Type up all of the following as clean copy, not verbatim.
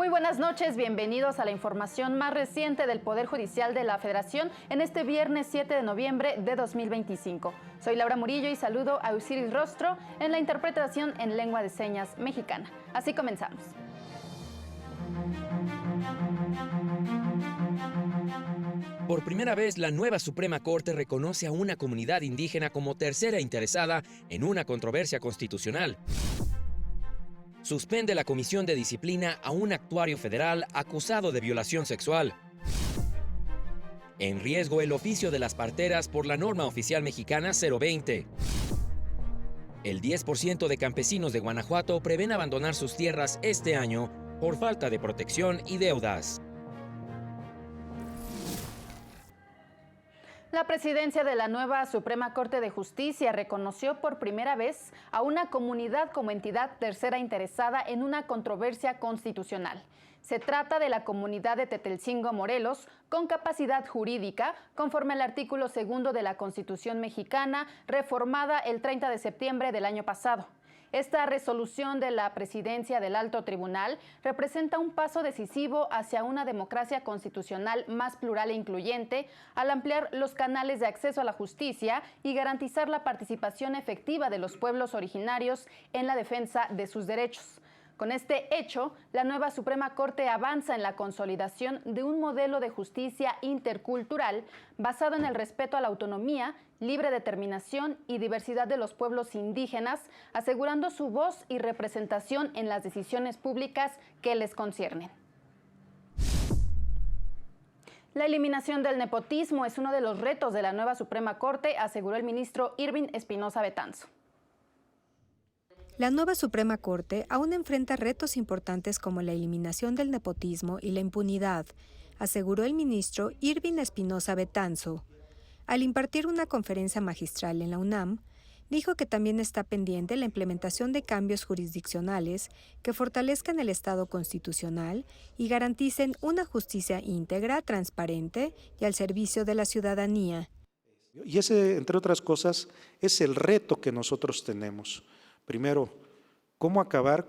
Muy buenas noches, bienvenidos a la información más reciente del Poder Judicial de la Federación en este viernes 7 de noviembre de 2025. Soy Laura Murillo y saludo a Osiris Rostro en la interpretación en lengua de señas mexicana. Así comenzamos. Por primera vez, la nueva Suprema Corte reconoce a una comunidad indígena como tercera interesada en una controversia constitucional. Suspende la Comisión de Disciplina a un actuario federal acusado de violación sexual. En riesgo el oficio de las parteras por la norma oficial mexicana 020. El 10% de campesinos de Guanajuato prevén abandonar sus tierras este año por falta de protección y deudas. La presidencia de la nueva Suprema Corte de Justicia reconoció por primera vez a una comunidad como entidad tercera interesada en una controversia constitucional. Se trata de la comunidad de Tetelcingo, Morelos, con capacidad jurídica, conforme al artículo 2 de la Constitución mexicana, reformada el 30 de septiembre del año pasado. Esta resolución de la presidencia del Alto Tribunal representa un paso decisivo hacia una democracia constitucional más plural e incluyente al ampliar los canales de acceso a la justicia y garantizar la participación efectiva de los pueblos originarios en la defensa de sus derechos. Con este hecho, la nueva Suprema Corte avanza en la consolidación de un modelo de justicia intercultural basado en el respeto a la autonomía, libre determinación y diversidad de los pueblos indígenas, asegurando su voz y representación en las decisiones públicas que les conciernen. La eliminación del nepotismo es uno de los retos de la nueva Suprema Corte, aseguró el ministro Irving Espinosa Betanzo. La nueva Suprema Corte aún enfrenta retos importantes como la eliminación del nepotismo y la impunidad, aseguró el ministro Irving Espinosa Betanzo. Al impartir una conferencia magistral en la UNAM, dijo que también está pendiente la implementación de cambios jurisdiccionales que fortalezcan el Estado constitucional y garanticen una justicia íntegra, transparente y al servicio de la ciudadanía. Y ese, entre otras cosas, es el reto que nosotros tenemos. Primero, ¿cómo acabar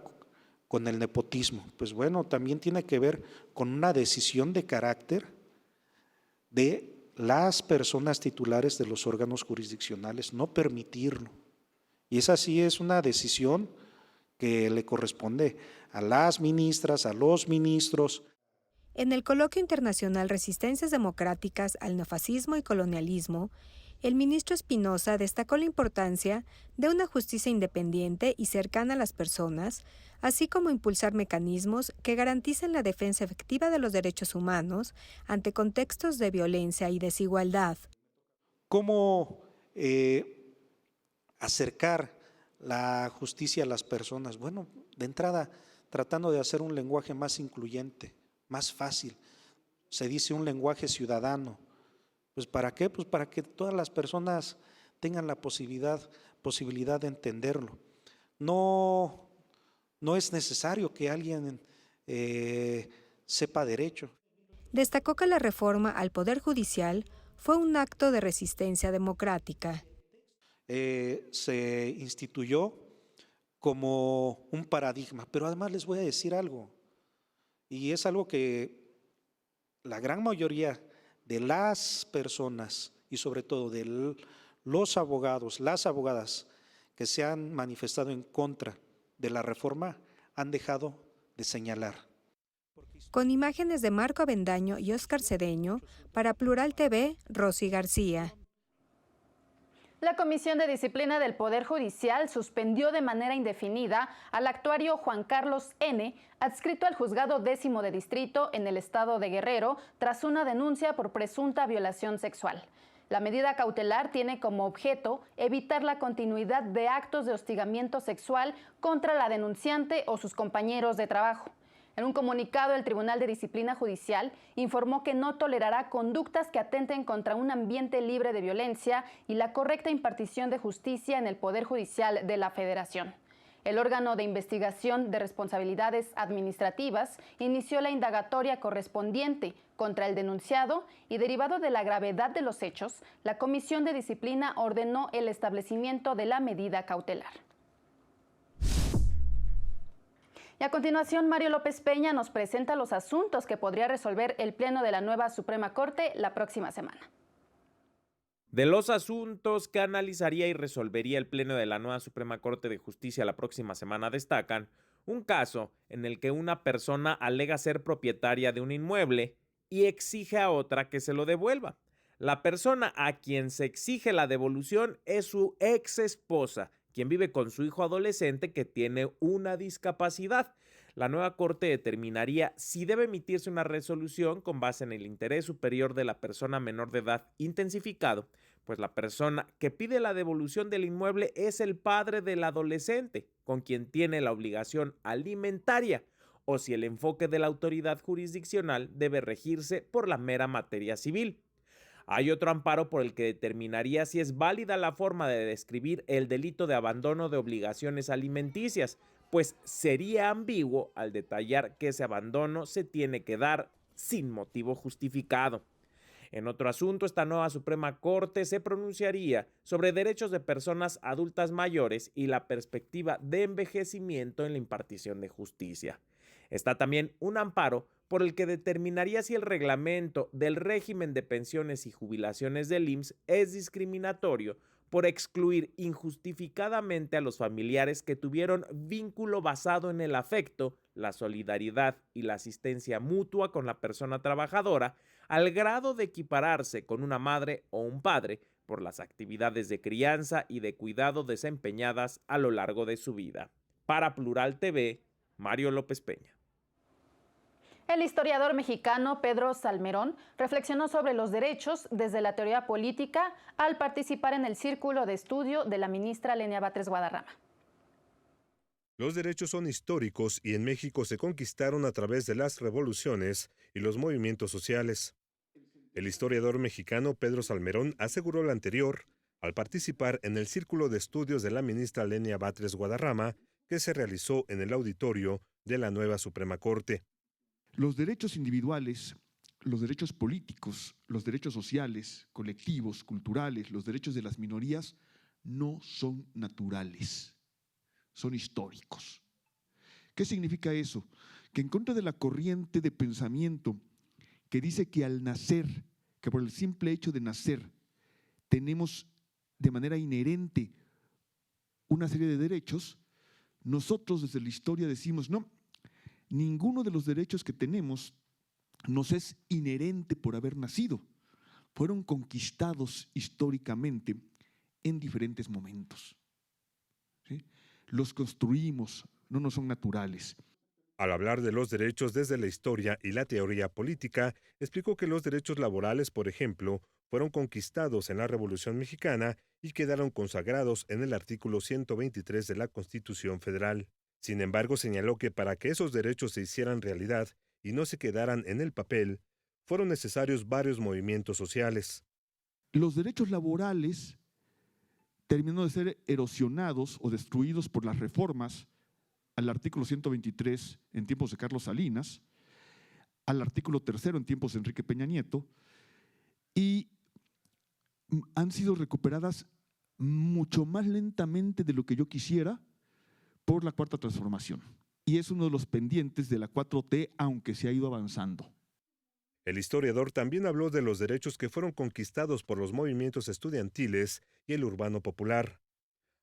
con el nepotismo? Pues bueno, también tiene que ver con una decisión de carácter de las personas titulares de los órganos jurisdiccionales, no permitirlo. Y esa sí es una decisión que le corresponde a las ministras, a los ministros. En el coloquio internacional Resistencias Democráticas al Neofascismo y Colonialismo, el ministro Espinosa destacó la importancia de una justicia independiente y cercana a las personas, así como impulsar mecanismos que garanticen la defensa efectiva de los derechos humanos ante contextos de violencia y desigualdad. ¿Cómo acercar la justicia a las personas? Bueno, de entrada, tratando de hacer un lenguaje más incluyente, más fácil. Se dice un lenguaje ciudadano. Pues ¿para qué? Pues para que todas las personas tengan la posibilidad de entenderlo. No es necesario que alguien sepa derecho. Destacó que la reforma al Poder Judicial fue un acto de resistencia democrática. Se instituyó como un paradigma, pero además les voy a decir algo, y es algo que la gran mayoría de las personas y sobre todo de los abogados, las abogadas que se han manifestado en contra de la reforma han dejado de señalar. Con imágenes de Marco Avendaño y Óscar Cedeño, para Plural TV, Rosy García. La Comisión de Disciplina del Poder Judicial suspendió de manera indefinida al actuario Juan Carlos N., adscrito al Juzgado 10º de Distrito en el estado de Guerrero, tras una denuncia por presunta violación sexual. La medida cautelar tiene como objeto evitar la continuidad de actos de hostigamiento sexual contra la denunciante o sus compañeros de trabajo. En un comunicado, el Tribunal de Disciplina Judicial informó que no tolerará conductas que atenten contra un ambiente libre de violencia y la correcta impartición de justicia en el Poder Judicial de la Federación. El órgano de investigación de responsabilidades administrativas inició la indagatoria correspondiente contra el denunciado y, derivado de la gravedad de los hechos, la Comisión de Disciplina ordenó el establecimiento de la medida cautelar. Y a continuación, Mario López Peña nos presenta los asuntos que podría resolver el Pleno de la nueva Suprema Corte la próxima semana. De los asuntos que analizaría y resolvería el Pleno de la nueva Suprema Corte de Justicia la próxima semana destacan un caso en el que una persona alega ser propietaria de un inmueble y exige a otra que se lo devuelva. La persona a quien se exige la devolución es su ex esposa, quien vive con su hijo adolescente que tiene una discapacidad. La nueva Corte determinaría si debe emitirse una resolución con base en el interés superior de la persona menor de edad intensificado, pues la persona que pide la devolución del inmueble es el padre del adolescente, con quien tiene la obligación alimentaria, o si el enfoque de la autoridad jurisdiccional debe regirse por la mera materia civil. Hay otro amparo por el que determinaría si es válida la forma de describir el delito de abandono de obligaciones alimenticias, pues sería ambiguo al detallar que ese abandono se tiene que dar sin motivo justificado. En otro asunto, esta nueva Suprema Corte se pronunciaría sobre derechos de personas adultas mayores y la perspectiva de envejecimiento en la impartición de justicia. Está también un amparo por el que determinaría si el reglamento del régimen de pensiones y jubilaciones del IMSS es discriminatorio por excluir injustificadamente a los familiares que tuvieron vínculo basado en el afecto, la solidaridad y la asistencia mutua con la persona trabajadora, al grado de equipararse con una madre o un padre por las actividades de crianza y de cuidado desempeñadas a lo largo de su vida. Para Plural TV, Mario López Peña. El historiador mexicano Pedro Salmerón reflexionó sobre los derechos desde la teoría política al participar en el círculo de estudio de la ministra Lenia Batres Guadarrama. Los derechos son históricos y en México se conquistaron a través de las revoluciones y los movimientos sociales. El historiador mexicano Pedro Salmerón aseguró lo anterior al participar en el círculo de estudios de la ministra Lenia Batres Guadarrama que se realizó en el auditorio de la nueva Suprema Corte. Los derechos individuales, los derechos políticos, los derechos sociales, colectivos, culturales, los derechos de las minorías no son naturales, son históricos. ¿Qué significa eso? Que en contra de la corriente de pensamiento que dice que al nacer, que por el simple hecho de nacer, tenemos de manera inherente una serie de derechos, nosotros desde la historia decimos, no, ninguno de los derechos que tenemos nos es inherente por haber nacido. Fueron conquistados históricamente en diferentes momentos. ¿Sí? Los construimos, no nos son naturales. Al hablar de los derechos desde la historia y la teoría política, explicó que los derechos laborales, por ejemplo, fueron conquistados en la Revolución Mexicana y quedaron consagrados en el artículo 123 de la Constitución Federal. Sin embargo, señaló que para que esos derechos se hicieran realidad y no se quedaran en el papel, fueron necesarios varios movimientos sociales. Los derechos laborales terminaron de ser erosionados o destruidos por las reformas al artículo 123 en tiempos de Carlos Salinas, al artículo 3 en tiempos de Enrique Peña Nieto, y han sido recuperadas mucho más lentamente de lo que yo quisiera por la Cuarta Transformación. Y es uno de los pendientes de la 4T, aunque se ha ido avanzando. El historiador también habló de los derechos que fueron conquistados por los movimientos estudiantiles y el urbano popular.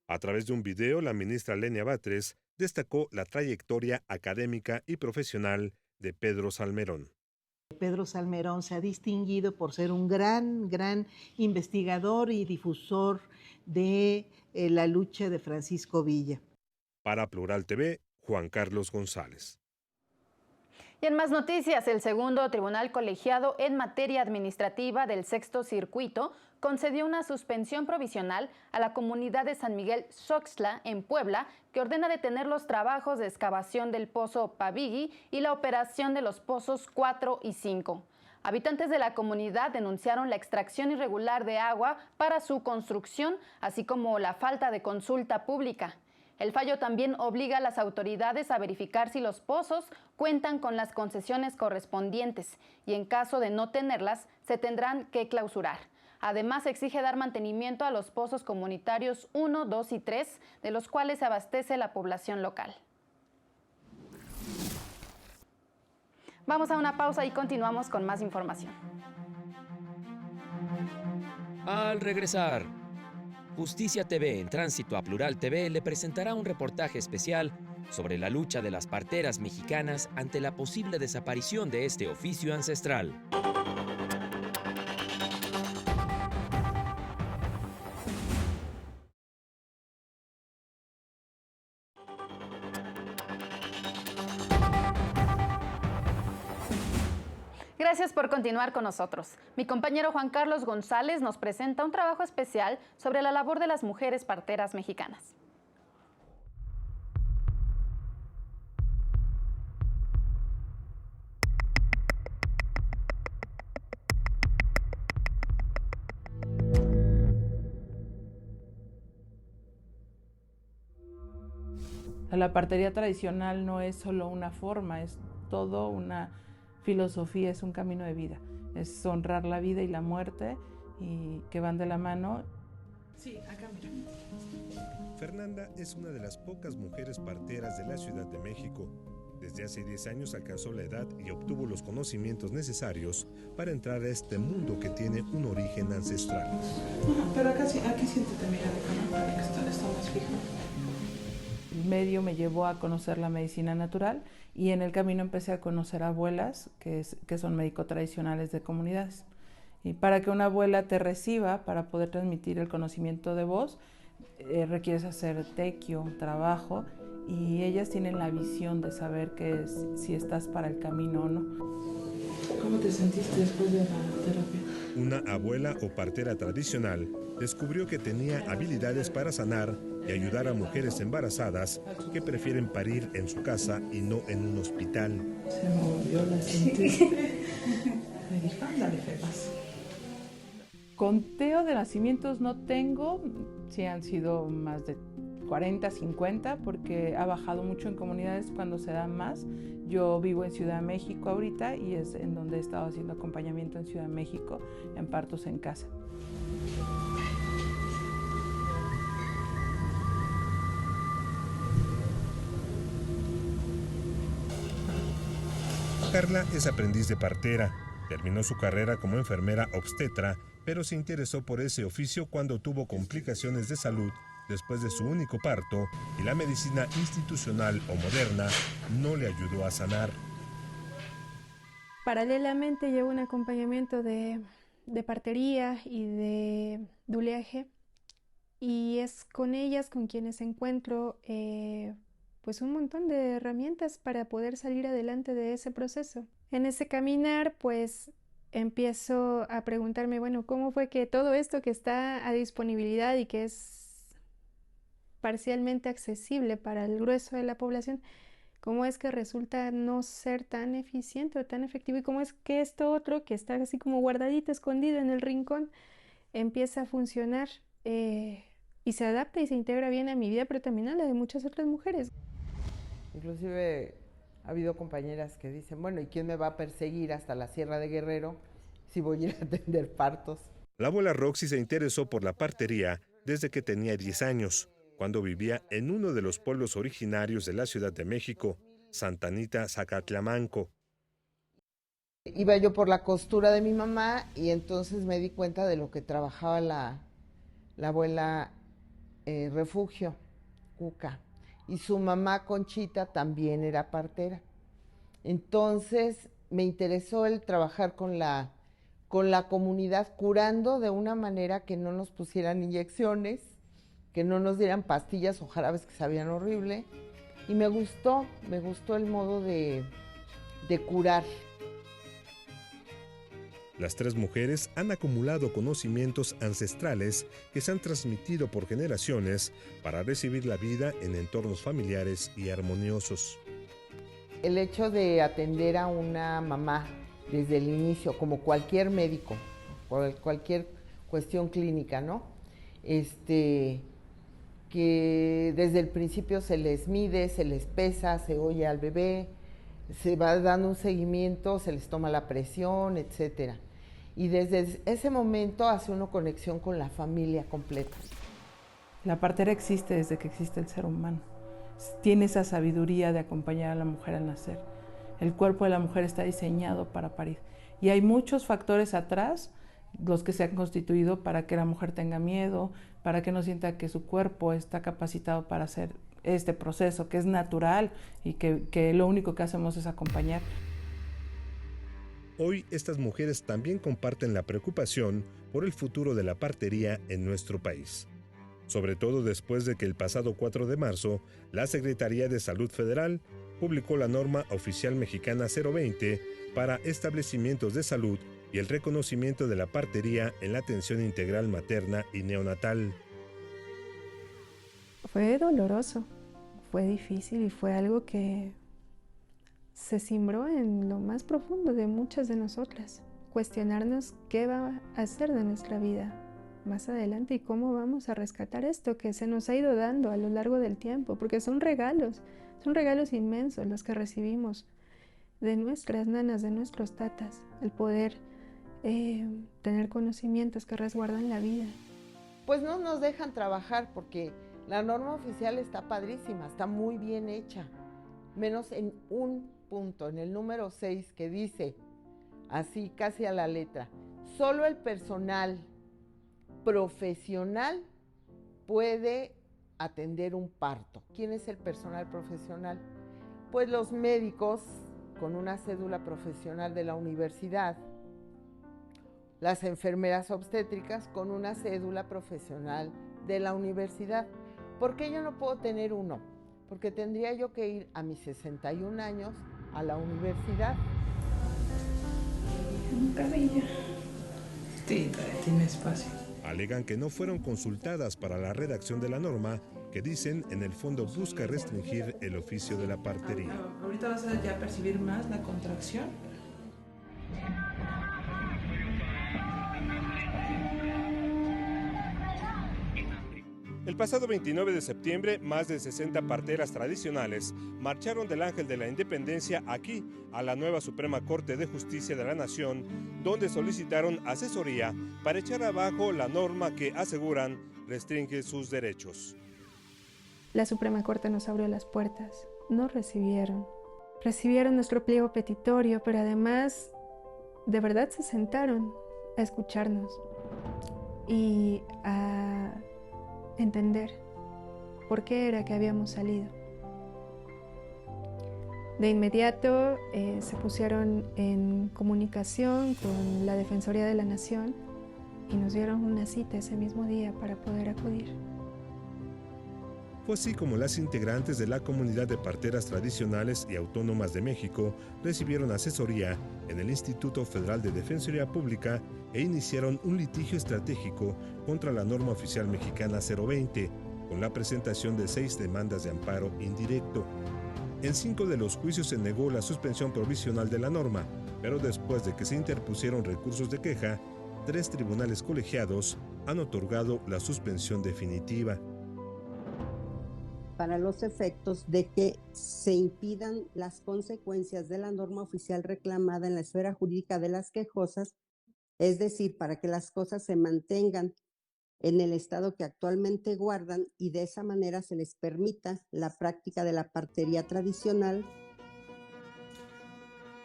A través de un video, la ministra Lenia Batres destacó la trayectoria académica y profesional de Pedro Salmerón. Pedro Salmerón se ha distinguido por ser un gran investigador y difusor de la lucha de Francisco Villa. Para Plural TV, Juan Carlos González. Y en más noticias, el segundo tribunal colegiado en materia administrativa del Sexto Circuito concedió una suspensión provisional a la comunidad de San Miguel Xoxtla, en Puebla, que ordena detener los trabajos de excavación del pozo Pavigui y la operación de los pozos 4 y 5. Habitantes de la comunidad denunciaron la extracción irregular de agua para su construcción, así como la falta de consulta pública. El fallo también obliga a las autoridades a verificar si los pozos cuentan con las concesiones correspondientes y en caso de no tenerlas, se tendrán que clausurar. Además, exige dar mantenimiento a los pozos comunitarios 1, 2 y 3, de los cuales se abastece la población local. Vamos a una pausa y continuamos con más información. Al regresar, Justicia TV en Tránsito a Plural TV le presentará un reportaje especial sobre la lucha de las parteras mexicanas ante la posible desaparición de este oficio ancestral. Gracias por continuar con nosotros. Mi compañero Juan Carlos González nos presenta un trabajo especial sobre la labor de las mujeres parteras mexicanas. La partería tradicional no es solo una forma, es todo una filosofía, es un camino de vida. Es honrar la vida y la muerte y que van de la mano. Sí, acá mira. Fernanda es una de las pocas mujeres parteras de la Ciudad de México. Desde hace 10 años alcanzó la edad y obtuvo los conocimientos necesarios para entrar a este mundo que tiene un origen ancestral. Pero acá, aquí siéntate, mira, de cama para que está más fijo. El medio me llevó a conocer la medicina natural y en el camino empecé a conocer abuelas que son médicos tradicionales de comunidades. Y para que una abuela te reciba, para poder transmitir el conocimiento de voz, requieres hacer tequio, trabajo, y ellas tienen la visión de saber si estás para el camino o no. ¿Cómo te sentiste después de la terapia? Una abuela o partera tradicional descubrió que tenía habilidades para sanar y ayudar a mujeres embarazadas que prefieren parir en su casa y no en un hospital. Se movió la gente. Me dijo, ándale, Febas. Conteo de nacimientos no tengo, sí han sido más de 40, 50, porque ha bajado mucho en comunidades cuando se dan más. Yo vivo en Ciudad de México ahorita y es en donde he estado haciendo acompañamiento en Ciudad de México, en partos en casa. Carla es aprendiz de partera. Terminó su carrera como enfermera obstetra, pero se interesó por ese oficio cuando tuvo complicaciones de salud después de su único parto y la medicina institucional o moderna no le ayudó a sanar. Paralelamente llevo un acompañamiento de partería y de duleaje y es con ellas con quienes encuentro pues un montón de herramientas para poder salir adelante de ese proceso. En ese caminar pues empiezo a preguntarme, bueno, ¿cómo fue que todo esto que está a disponibilidad y que es parcialmente accesible para el grueso de la población, cómo es que resulta no ser tan eficiente o tan efectivo y cómo es que esto otro que está así como guardadito, escondido en el rincón, empieza a funcionar y se adapta y se integra bien a mi vida, pero también a la de muchas otras mujeres. Inclusive ha habido compañeras que dicen, bueno, ¿y quién me va a perseguir hasta la Sierra de Guerrero si voy a ir a atender partos? La abuela Roxy se interesó por la partería desde que tenía 10 años, cuando vivía en uno de los pueblos originarios de la Ciudad de México, Santa Anita, Zacatlamanco. Iba yo por la costura de mi mamá y entonces me di cuenta de lo que trabajaba la abuela Refugio, Cuca. Y su mamá Conchita también era partera. Entonces me interesó el trabajar con la comunidad, curando de una manera que no nos pusieran inyecciones, que no nos dieran pastillas o jarabes que sabían horrible. Y me gustó el modo de curar. Las tres mujeres han acumulado conocimientos ancestrales que se han transmitido por generaciones para recibir la vida en entornos familiares y armoniosos. El hecho de atender a una mamá desde el inicio, como cualquier médico, cualquier cuestión clínica, ¿no? Que desde el principio se les mide, se les pesa, se oye al bebé, se va dando un seguimiento, se les toma la presión, etcétera. Y desde ese momento hace uno conexión con la familia completa. La partera existe desde que existe el ser humano. Tiene esa sabiduría de acompañar a la mujer al nacer. El cuerpo de la mujer está diseñado para parir. Y hay muchos factores atrás, los que se han constituido para que la mujer tenga miedo, para que no sienta que su cuerpo está capacitado para hacer este proceso, que es natural y que lo único que hacemos es acompañar. Hoy estas mujeres también comparten la preocupación por el futuro de la partería en nuestro país. Sobre todo después de que el pasado 4 de marzo, la Secretaría de Salud Federal publicó la norma oficial mexicana 020 para establecimientos de salud y el reconocimiento de la partería en la atención integral materna y neonatal. Fue doloroso, fue difícil y fue algo que se cimbró en lo más profundo de muchas de nosotras. Cuestionarnos qué va a hacer de nuestra vida más adelante y cómo vamos a rescatar esto que se nos ha ido dando a lo largo del tiempo, porque son regalos inmensos los que recibimos de nuestras nanas, de nuestros tatas, el poder tener conocimientos que resguardan la vida. Pues no nos dejan trabajar porque la norma oficial está padrísima, está muy bien hecha, menos en un punto, en el número 6, que dice, así casi a la letra, solo el personal profesional puede atender un parto. ¿Quién es el personal profesional? Pues los médicos con una cédula profesional de la universidad, las enfermeras obstétricas con una cédula profesional de la universidad. ¿Por qué yo no puedo tener uno? Porque tendría yo que ir a mis 61 años a la universidad. Carilla. Sí, todavía tiene espacio. Alegan que no fueron consultadas para la redacción de la norma, que dicen en el fondo busca restringir el oficio de la partería. Ahorita vas a ya percibir más la contracción. El pasado 29 de septiembre, más de 60 parteras tradicionales marcharon del Ángel de la Independencia aquí, a la nueva Suprema Corte de Justicia de la Nación, donde solicitaron asesoría para echar abajo la norma que, aseguran, restringe sus derechos. La Suprema Corte nos abrió las puertas, nos recibieron nuestro pliego petitorio, pero además de verdad se sentaron a escucharnos y a entender por qué era que habíamos salido. De inmediato se pusieron en comunicación con la Defensoría de la Nación y nos dieron una cita ese mismo día para poder acudir. Fue así como las integrantes de la comunidad de parteras tradicionales y autónomas de México recibieron asesoría en el Instituto Federal de Defensoría Pública e iniciaron un litigio estratégico contra la norma oficial mexicana 020, con la presentación de 6 demandas de amparo indirecto. En 5 de los juicios se negó la suspensión provisional de la norma, pero después de que se interpusieron recursos de queja, 3 tribunales colegiados han otorgado la suspensión definitiva. Para los efectos de que se impidan las consecuencias de la norma oficial reclamada en la esfera jurídica de las quejosas, es decir, para que las cosas se mantengan en el estado que actualmente guardan y de esa manera se les permita la práctica de la partería tradicional.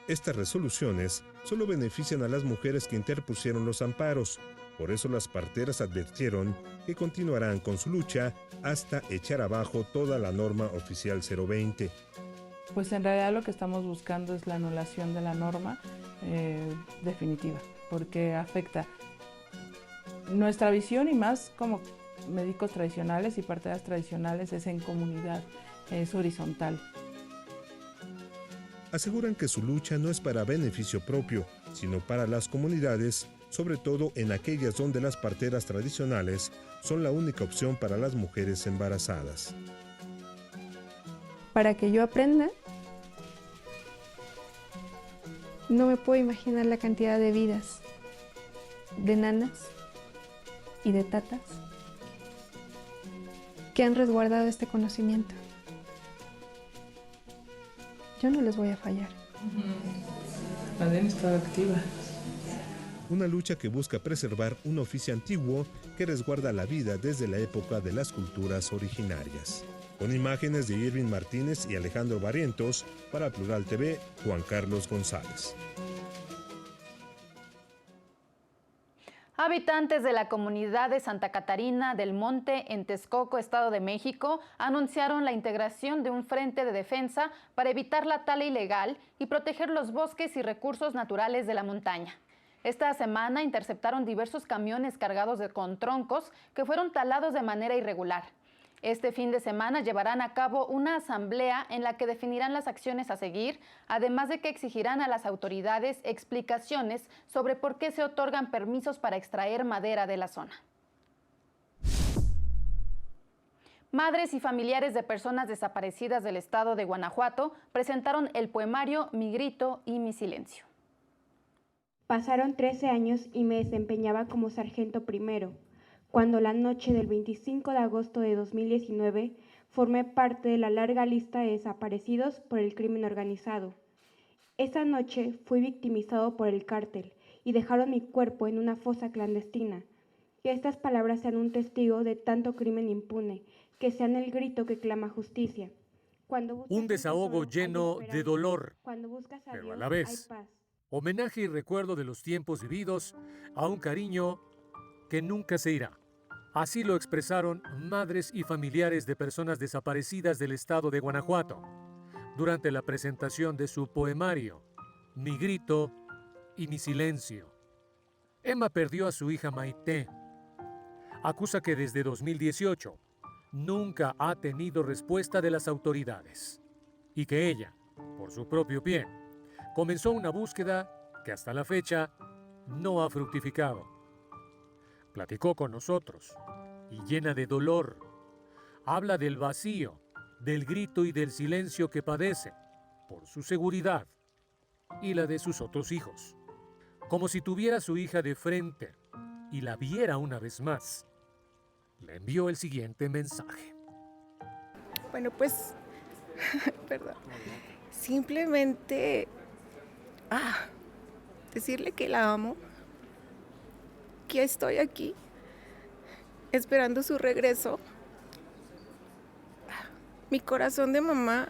Estas resoluciones solo benefician a las mujeres que interpusieron los amparos. Por eso las parteras advirtieron que continuarán con su lucha hasta echar abajo toda la norma oficial 020. Pues en realidad lo que estamos buscando es la anulación de la norma definitiva, porque afecta nuestra visión y más como médicos tradicionales y parteras tradicionales es en comunidad, es horizontal. Aseguran que su lucha no es para beneficio propio, sino para las comunidades, sobre todo en aquellas donde las parteras tradicionales son la única opción para las mujeres embarazadas. Para que yo aprenda, no me puedo imaginar la cantidad de vidas, de nanas y de tatas que han resguardado este conocimiento. Yo no les voy a fallar. La DEN estaba activa. una lucha que busca preservar un oficio antiguo que resguarda la vida desde la época de las culturas originarias. Con imágenes de Irving Martínez y Alejandro Barrientos, para Plural TV, Juan Carlos González. Habitantes de la comunidad de Santa Catarina del Monte, en Texcoco, Estado de México, anunciaron la integración de un frente de defensa para evitar la tala ilegal y proteger los bosques y recursos naturales de la montaña. Esta semana interceptaron diversos camiones cargados con troncos que fueron talados de manera irregular. Este fin de semana llevarán a cabo una asamblea en la que definirán las acciones a seguir, además de que exigirán a las autoridades explicaciones sobre por qué se otorgan permisos para extraer madera de la zona. Madres y familiares de personas desaparecidas del estado de Guanajuato presentaron el poemario Mi grito y mi silencio. Pasaron 13 años y me desempeñaba como sargento primero, cuando la noche del 25 de agosto de 2019 formé parte de la larga lista de desaparecidos por el crimen organizado. Esa noche fui victimizado por el cártel y dejaron mi cuerpo en una fosa clandestina. Que estas palabras sean un testigo de tanto crimen impune, que sean el grito que clama justicia. Un desahogo lleno de dolor, pero a la vez, homenaje y recuerdo de los tiempos vividos a un cariño que nunca se irá. Así lo expresaron madres y familiares de personas desaparecidas del estado de Guanajuato durante la presentación de su poemario, Mi grito y mi silencio. Emma perdió a su hija Maite. Acusa que desde 2018 nunca ha tenido respuesta de las autoridades y que ella, por su propio pie, comenzó una búsqueda que hasta la fecha no ha fructificado. Platicó con nosotros y llena de dolor, habla del vacío, del grito y del silencio que padece por su seguridad y la de sus otros hijos. Como si tuviera a su hija de frente y la viera una vez más, le envió el siguiente mensaje. Bueno, pues, perdón, simplemente decirle que la amo, que estoy aquí esperando su regreso. Mi corazón de mamá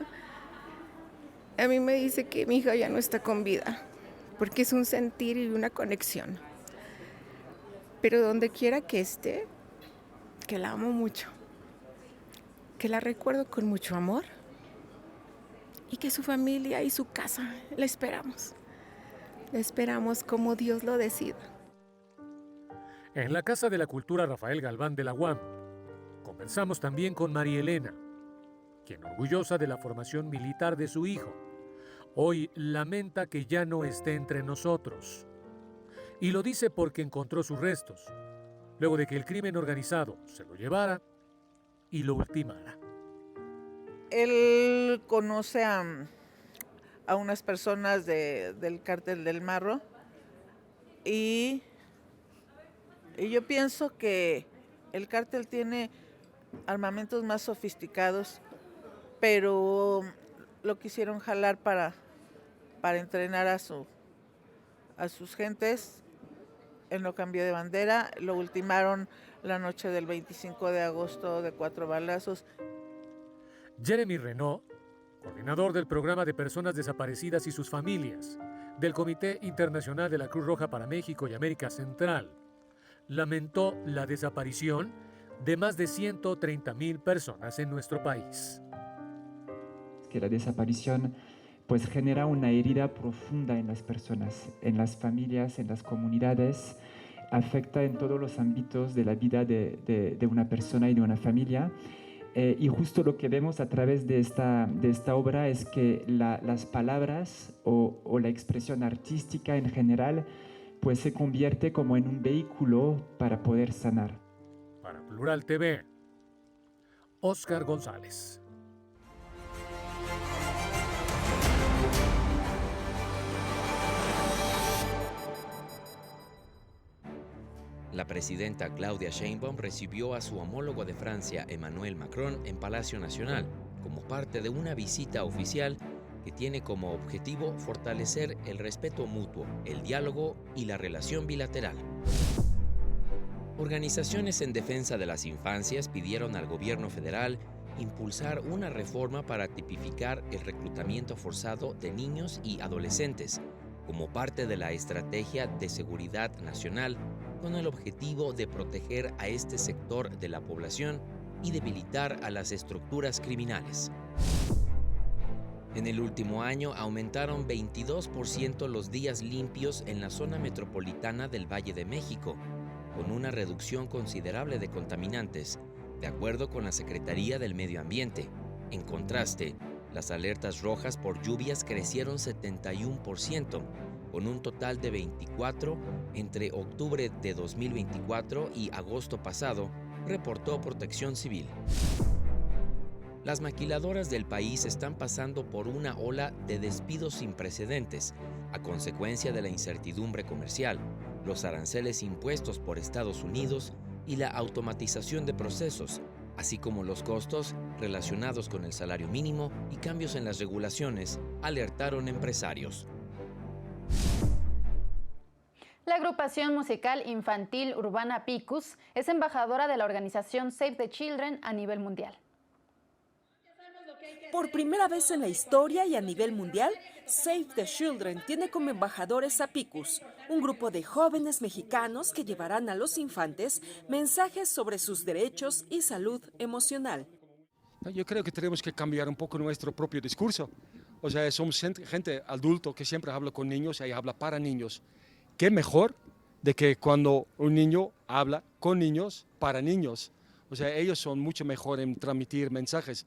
a mí me dice que mi hija ya no está con vida, porque es un sentir y una conexión. Pero donde quiera que esté, que la amo mucho, que la recuerdo con mucho amor y que su familia y su casa la esperamos. La esperamos como Dios lo decida. En la Casa de la Cultura Rafael Galván de la UAM, conversamos también con María Elena, quien, orgullosa de la formación militar de su hijo, hoy lamenta que ya no esté entre nosotros. Y lo dice porque encontró sus restos, luego de que el crimen organizado se lo llevara y lo ultimara. Él conoce a unas personas del cártel del Marro y yo pienso que el cártel tiene armamentos más sofisticados, pero lo quisieron jalar para entrenar a sus gentes. Él no cambió de bandera, lo ultimaron la noche del 25 de agosto de 4 balazos. Jeremy Renaud, coordinador del programa de personas desaparecidas y sus familias del Comité Internacional de la Cruz Roja para México y América Central, lamentó la desaparición de más de 130,000 personas en nuestro país. Que la desaparición pues genera una herida profunda en las personas, en las familias, en las comunidades, afecta en todos los ámbitos de la vida de una persona y de una familia. Y justo lo que vemos a través de esta obra es que las palabras o la expresión artística en general pues se convierte como en un vehículo para poder sanar. Para Plural TV, Óscar González. La presidenta Claudia Sheinbaum recibió a su homólogo de Francia, Emmanuel Macron, en Palacio Nacional, como parte de una visita oficial que tiene como objetivo fortalecer el respeto mutuo, el diálogo y la relación bilateral. Organizaciones en defensa de las infancias pidieron al gobierno federal impulsar una reforma para tipificar el reclutamiento forzado de niños y adolescentes como parte de la estrategia de seguridad nacional, con el objetivo de proteger a este sector de la población y debilitar a las estructuras criminales. En el último año aumentaron 22% los días limpios en la zona metropolitana del Valle de México, con una reducción considerable de contaminantes, de acuerdo con la Secretaría del Medio Ambiente. En contraste, las alertas rojas por lluvias crecieron 71%, con un total de 24 entre octubre de 2024 y agosto pasado, reportó Protección Civil. Las maquiladoras del país están pasando por una ola de despidos sin precedentes a consecuencia de la incertidumbre comercial, los aranceles impuestos por Estados Unidos y la automatización de procesos, así como los costos relacionados con el salario mínimo y cambios en las regulaciones, alertaron empresarios. La agrupación musical infantil urbana Picus es embajadora de la organización Save the Children a nivel mundial. Por primera vez en la historia y a nivel mundial, Save the Children tiene como embajadores a Picus, un grupo de jóvenes mexicanos que llevarán a los infantes mensajes sobre sus derechos y salud emocional. Yo creo que tenemos que cambiar un poco nuestro propio discurso. O sea, somos gente adulto que siempre habla con niños y habla para niños. ¿Qué mejor de que cuando un niño habla con niños para niños? O sea, ellos son mucho mejor en transmitir mensajes.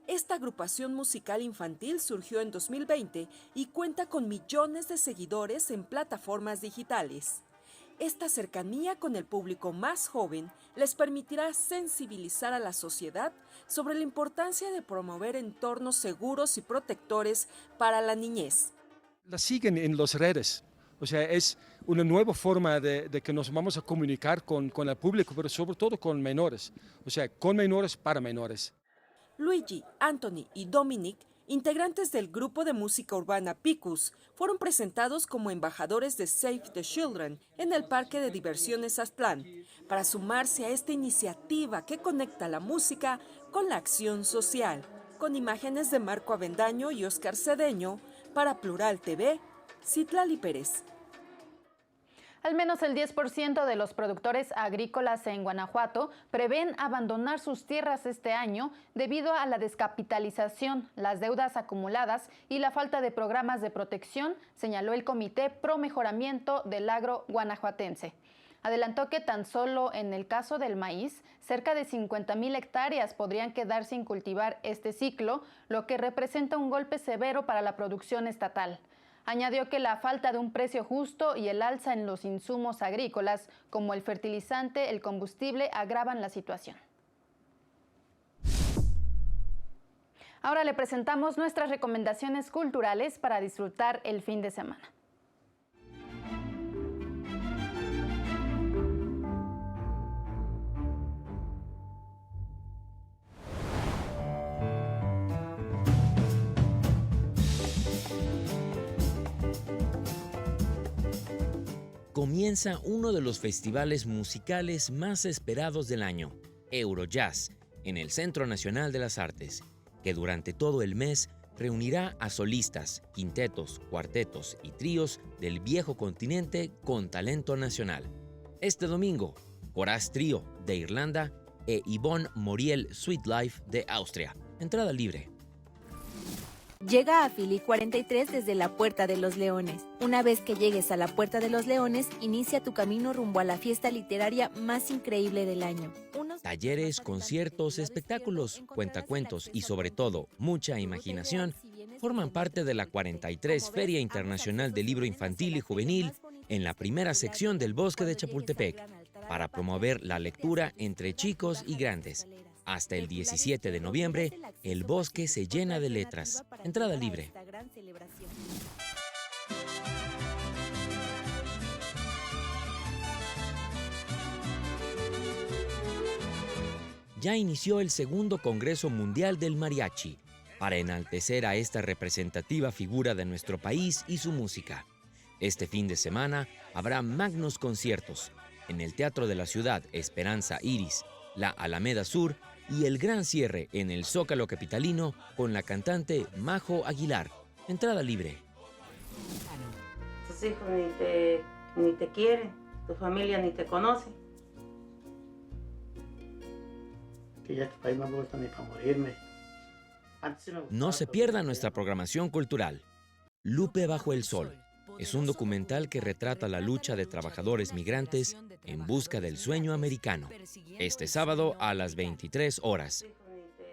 Esta agrupación musical infantil surgió en 2020 y cuenta con millones de seguidores en plataformas digitales. Esta cercanía con el público más joven les permitirá sensibilizar a la sociedad sobre la importancia de promover entornos seguros y protectores para la niñez. La siguen en las redes. O sea, es una nueva forma de que nos vamos a comunicar con el público, pero sobre todo con menores. O sea, con menores para menores. Luigi, Anthony y Dominic, integrantes del grupo de música urbana Picus, fueron presentados como embajadores de Save the Children en el Parque de Diversiones Aztlán, para sumarse a esta iniciativa que conecta la música con la acción social. Con imágenes de Marco Avendaño y Oscar Cedeño, para Plural TV, Citlali Pérez. Al menos el 10% de los productores agrícolas en Guanajuato prevén abandonar sus tierras este año debido a la descapitalización, las deudas acumuladas y la falta de programas de protección, señaló el Comité Pro Mejoramiento del Agro Guanajuatense. Adelantó que tan solo en el caso del maíz, cerca de 50,000 hectáreas podrían quedar sin cultivar este ciclo, lo que representa un golpe severo para la producción estatal. Añadió que la falta de un precio justo y el alza en los insumos agrícolas, como el fertilizante, el combustible, agravan la situación. Ahora le presentamos nuestras recomendaciones culturales para disfrutar el fin de semana. Comienza uno de los festivales musicales más esperados del año, Eurojazz, en el Centro Nacional de las Artes, que durante todo el mes reunirá a solistas, quintetos, cuartetos y tríos del viejo continente con talento nacional. Este domingo, Coraz Trio de Irlanda e Yvonne Moriel Sweet Life de Austria. Entrada libre. Llega a Philly 43 desde la Puerta de los Leones. Una vez que llegues a la Puerta de los Leones, inicia tu camino rumbo a la fiesta literaria más increíble del año. Talleres, conciertos, espectáculos, cuentacuentos y sobre todo, mucha imaginación forman parte de la 43 Feria Internacional del Libro Infantil y Juvenil en la primera sección del Bosque de Chapultepec, para promover la lectura entre chicos y grandes. Hasta el 17 de noviembre, el bosque se llena de letras. Entrada libre. Ya inició el segundo Congreso Mundial del Mariachi. para enaltecer a esta representativa figura de nuestro país y su música. Este fin de semana habrá magnos conciertos en el Teatro de la Ciudad Esperanza Iris, la Alameda Sur y el gran cierre en el Zócalo capitalino con la cantante Majo Aguilar. Entrada libre. Tus hijos ni te quieren, tu familia ni te conoce. Que ya este país no me gusta ni para morirme. No se pierda nuestra programación cultural. Lupe bajo el sol es un documental que retrata la lucha de trabajadores migrantes en busca del sueño americano. Este sábado a las 23 horas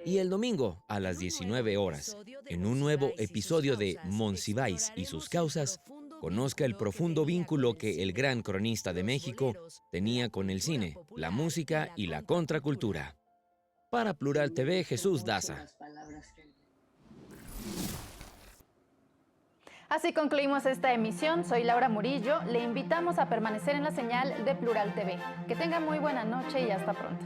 y el domingo a las 19 horas, en un nuevo episodio de Monsiváis y sus causas, conozca el profundo vínculo que el gran cronista de México tenía con el cine, la música y la contracultura. Para Plural TV, Jesús Daza. Así concluimos esta emisión. Soy Laura Murillo. Le invitamos a permanecer en la señal de Plural TV. Que tenga muy buena noche y hasta pronto.